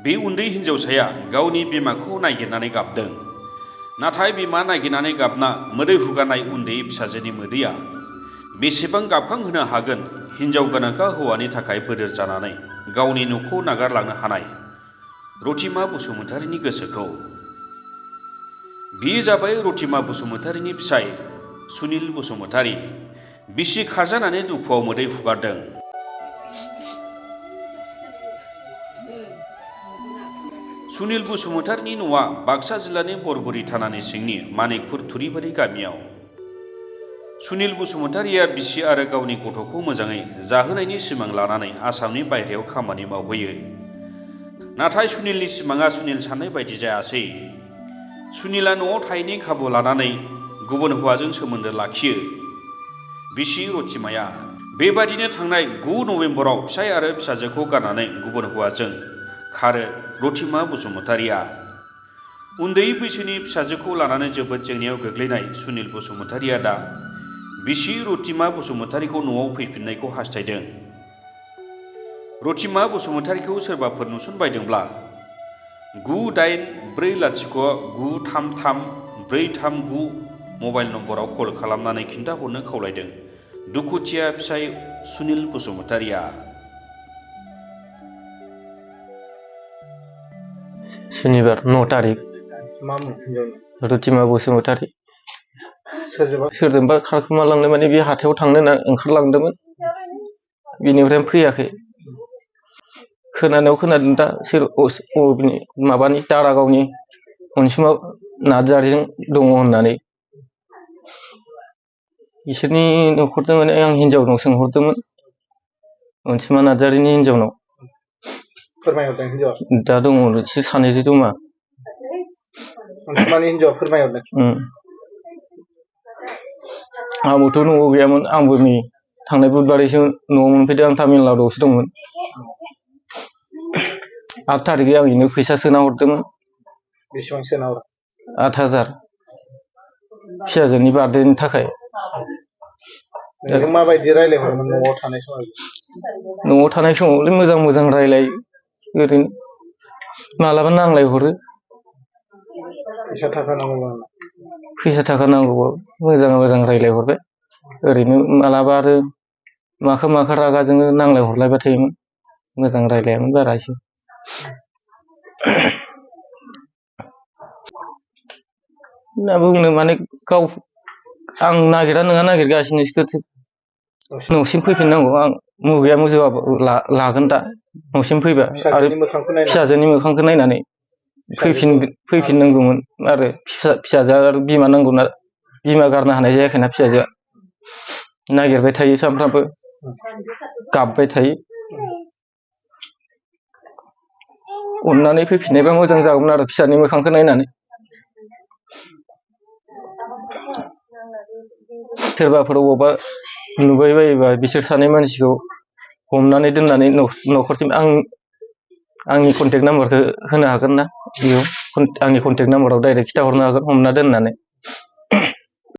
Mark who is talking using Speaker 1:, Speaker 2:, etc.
Speaker 1: बे उन्दै हिन्जावसाया गावनि बिमाखौ नागिरनानै गाबदों। नाथाय बिमा नागिरनानै गाबना मोदै हुगारनाय उन्दै फिसाजोनि मोदैया बेसेबां गाबखांहोनो हागोन हिन्जाव गोनांखा हौवानि थाखाय बोदोर जानानै गावनि न'खौ नागारलांनो हानाय रथिमा बसुमतारीनि गोसोखौ। बियो जाबाय रथिमा बसुमतारीनि फिसाय सुनिल बसुमतारी। बिसि खारजानानै दुखुआव मोदै हुगारदों। सुनिल बसुमतारीनि न'आ बाक्सा जिल्लानि बरबुरि थानानि सिंनि मानिकपुर थुरिबारि गामियाव। सुनिल बसुमतारीया बिसि आरो गावनि गथ'खौ मोजाङै जाहोनायनि सिमां लानानै आसामनि बायहेरायाव खामानि मावहैयो। नाथाय सुनिलनि सिमाङा सुनिल साननाय बायदि जायासै। सुनिला न'आव थायैनि खाबु लानानै गुबुन हौवाजों सोमोन्दो लाखियो। बिसि रथिमाया बेबादिनो थांनाय 9 नभेम्बराव फिसाय आरो फिसाजोखौ गारनानै गुबुन हौवाजों खारो रथिमा बसुमतारीया। उन्दै बैसोनि फिसाजोखौ लानानै जोबोद जेंनायाव गोग्लैनाय सुनिल बसुमतारीया दा बिसि रथिमा बसुमतारीखौ न'आव फैफिननायखौ हास्थायदों। रथिमा बसुमतारीखौ सोरबाफोर नुसनबायदोंब्ला 9840933439 मबाइल नम्बराव कल खालामनानै खिन्थाहरनो खावलायदों दुखुथिया फिसाय सुनिल बसुमतारीया।
Speaker 2: सुनिबार 9 तारिख रथिमा बसुमतारी सोरजोंबा खारखोमालांनो माने बे हाथायाव थांनो होनना ओंखारलांदोंमोन। बिनिफ्राय फैयाखै। खोनानायाव खोनादों दा माबानि दारागावनि अनसुमा नार्जारिजों दङ होननानै। बिसोरनि न'खरजों माने आं हिनजावनाव सोंहरदोंमोन, अनसुमा नार्जारिनि हिनजावनाव।
Speaker 3: फोरमायहरदों हिनजावा?
Speaker 2: दा दङ एसे सानैजों जमा।
Speaker 3: अनसुमानि हिनजावा फोरमायहरदों?
Speaker 2: आंबोथ' न'आव गैयामोन। आंबो नै थांनाय बुधबारैसो न'आव मोनफैदों। आं तामिलनाडुआवसो दंमोन। 8 तारिखै आं इनो फैसा सोना हरदोंमोन।
Speaker 3: बेसेबां सोना हरदों?
Speaker 2: 8000 फिसाजोनि बार्थडेनि थाखाय।
Speaker 3: नोंजों माबायदि रायलायहरोमोन न'आव थानाय समाव?
Speaker 2: न'आव थानाय समावलाय मोजां रायलायो। ओरैनो मालाबा नांलायहरो।
Speaker 3: फैसा थाखा नांगौबा?
Speaker 2: फैसा थाखा नांगौबा मोजां रायलायहरबाय। ओरैनो मालाबा आरो माखा रागा जोङो नांलायहरलायबाय थायोमोन। मोजां रायलायामोन बारा एसे। दा बुंनो माने गाव आं नागिरा नङा नागिरगासिनोसो न'सिम फैफिननांगौ। आं मुगैया मुजोआबो लागोन दा न'सिम फैबा। आरो फिसाजोनि मोखांखौ नायनानै फैफिननांगौमोन। आरो फिसाजोआ आरो बिमा नांगौना। बिमा गारनो हानाय जायाखैना फिसाजोआ। नागिरबाय थायो सानफ्रामबो, गाबबाय थायो। अननानै फैफिननायबा मोजां जागौमोन आरो फिसानि मोखांखौ नायनानै। सोरबाफोर अबावबा नुबाय बायोबा बिसोर सानै मानसिखौ हमनानै दोननानै न'खरसिम आंनि कन्टेक्ट नाम्बारखौ होनो हागोन ना? बेयाव आंनि कन्टेक्ट नाम्बाराव डाइरेक्ट खिथाहरनो हागोन हमना दोननानै।